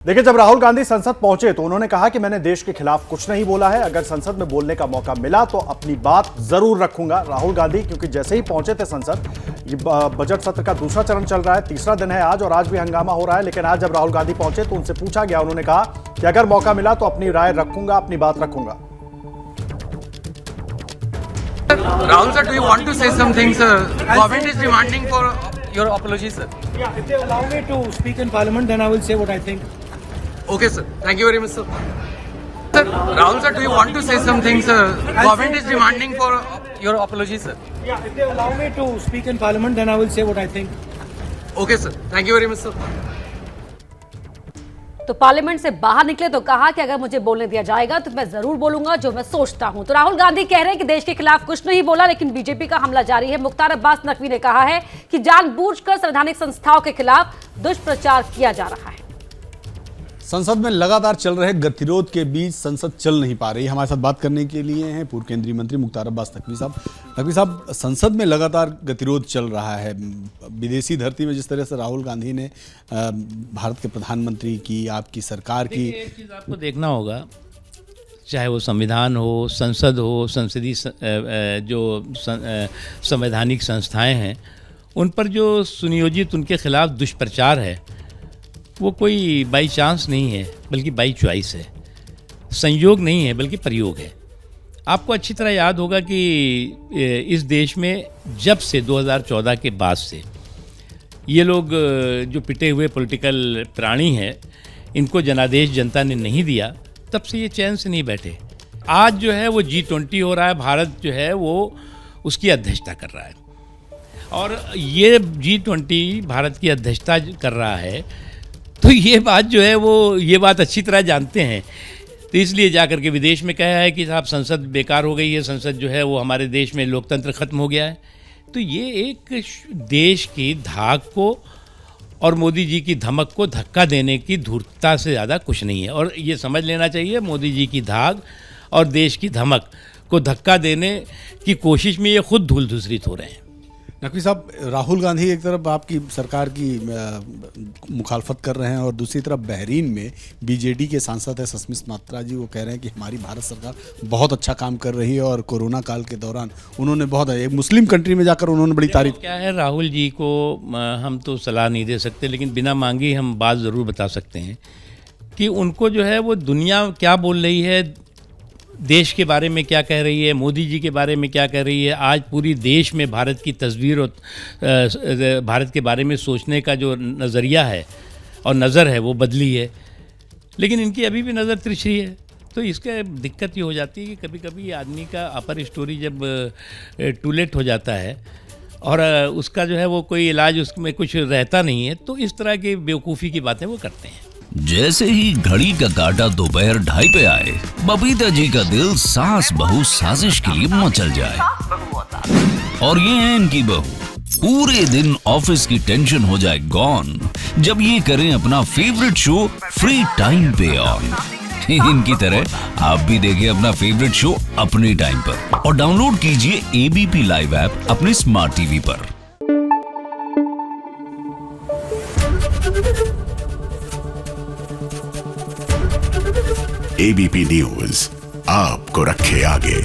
देखिए, जब राहुल गांधी संसद पहुंचे तो उन्होंने कहा कि मैंने देश के खिलाफ कुछ नहीं बोला है। अगर संसद में बोलने का मौका मिला तो अपनी बात जरूर रखूंगा। राहुल गांधी क्योंकि जैसे ही पहुंचे थे संसद, ये बजट सत्र का दूसरा चरण चल रहा है, तीसरा दिन है आज और आज भी हंगामा हो रहा है। लेकिन आज जब राहुल गांधी पहुंचे तो उनसे पूछा गया, उन्होंने कहा कि अगर मौका मिला तो अपनी राय रखूंगा, अपनी बात रखूंगा। Rahul sir, do you want to say something, sir? Government is demanding for your apology, sir. Yeah, if they allow me to speak in parliament, then I will say what I think. Okay, sir. Thank you very much, sir. Sir, Rahul sir, do you want to say something, sir? Government is demanding for your apology, sir. Yeah, if they allow me to speak in parliament, then I will say what I think. Okay, sir. Thank you very much, sir. तो parliament से बाहर निकले तो कहा कि अगर मुझे बोलने दिया जाएगा तो मैं जरूर बोलूंगा जो मैं सोचता हूं। तो राहुल गांधी कह रहे हैं कि देश के खिलाफ कुछ नहीं बोला, लेकिन बीजेपी का हमला जारी है। मुख्तार अब्बास नकवी ने कहा है कि जानबूझकर संवैधानिक संस्थाओं के खिलाफ दुष्प्रचार किया जा रहा है। संसद में लगातार चल रहे गतिरोध के बीच संसद चल नहीं पा रही। हमारे साथ बात करने के लिए हैं पूर्व केंद्रीय मंत्री मुख्तार अब्बास नकवी साहब। नकवी साहब, संसद में लगातार गतिरोध चल रहा है। विदेशी धरती में जिस तरह से राहुल गांधी ने भारत के प्रधानमंत्री की, आपकी सरकार की, एक चीज़ आपको देखना होगा, चाहे वो संविधान हो, संसद हो, संसदीय जो संवैधानिक संस्थाएं हैं, उन पर जो सुनियोजित उनके खिलाफ दुष्प्रचार है वो कोई बाई चांस नहीं है, बल्कि बाई चॉइस है। संयोग नहीं है, बल्कि प्रयोग है। आपको अच्छी तरह याद होगा कि इस देश में जब से 2014 के बाद से ये लोग जो पिटे हुए पॉलिटिकल प्राणी हैं, इनको जनादेश जनता ने नहीं दिया, तब से ये चैन से नहीं बैठे। आज जो है वो G20 हो रहा है, भारत जो है वो उसकी अध्यक्षता कर रहा है, और ये G20 भारत की अध्यक्षता कर रहा है, तो ये बात जो है वो ये बात अच्छी तरह जानते हैं। तो इसलिए जाकर के विदेश में कहा है कि साहब संसद बेकार हो गई है, संसद जो है वो हमारे देश में लोकतंत्र ख़त्म हो गया है। तो ये एक देश की धाक को और मोदी जी की धमक को धक्का देने की धूर्तता से ज़्यादा कुछ नहीं है। और ये समझ लेना चाहिए, मोदी जी की धाक और देश की धमक को धक्का देने की कोशिश में ये खुद धूल धूसरित हो रहे हैं। नकवी साहब, राहुल गांधी एक तरफ आपकी सरकार की मुखालफत कर रहे हैं और दूसरी तरफ बहरीन में बीजेडी के सांसद है सस्मित मात्रा जी, वो कह रहे हैं कि हमारी भारत सरकार बहुत अच्छा काम कर रही है और कोरोना काल के दौरान उन्होंने बहुत, एक मुस्लिम कंट्री में जाकर उन्होंने बड़ी तारीफ। क्या है, राहुल जी को हम तो सलाह नहीं दे सकते, लेकिन बिना मांगे हम बात ज़रूर बता सकते हैं कि उनको जो है वो दुनिया क्या बोल रही है, देश के बारे में क्या कह रही है, मोदी जी के बारे में क्या कह रही है। आज पूरी देश में भारत की तस्वीर और भारत के बारे में सोचने का जो नज़रिया है और नज़र है वो बदली है, लेकिन इनकी अभी भी नज़र तिरछी है। तो इसका दिक्कत ये हो जाती है कि कभी कभी आदमी का अपर स्टोरी जब टू लेट हो जाता है और उसका जो है वो कोई इलाज उसमें कुछ रहता नहीं है, तो इस तरह की बेवकूफ़ी की बातें वो करते हैं। जैसे ही घड़ी का काटा दोपहर 2:30 पे आए, बबीता जी का दिल सास बहू साजिश के लिए मचल जाए। और ये है इनकी बहू, पूरे दिन ऑफिस की टेंशन हो जाए गॉन जब ये करें अपना फेवरेट शो फ्री टाइम पे ऑन। इनकी तरह आप भी देखिए अपना फेवरेट शो अपने टाइम पर और डाउनलोड कीजिए ABP लाइव ऐप अपने स्मार्ट टीवी पर। ABP न्यूज आपको रखे आगे।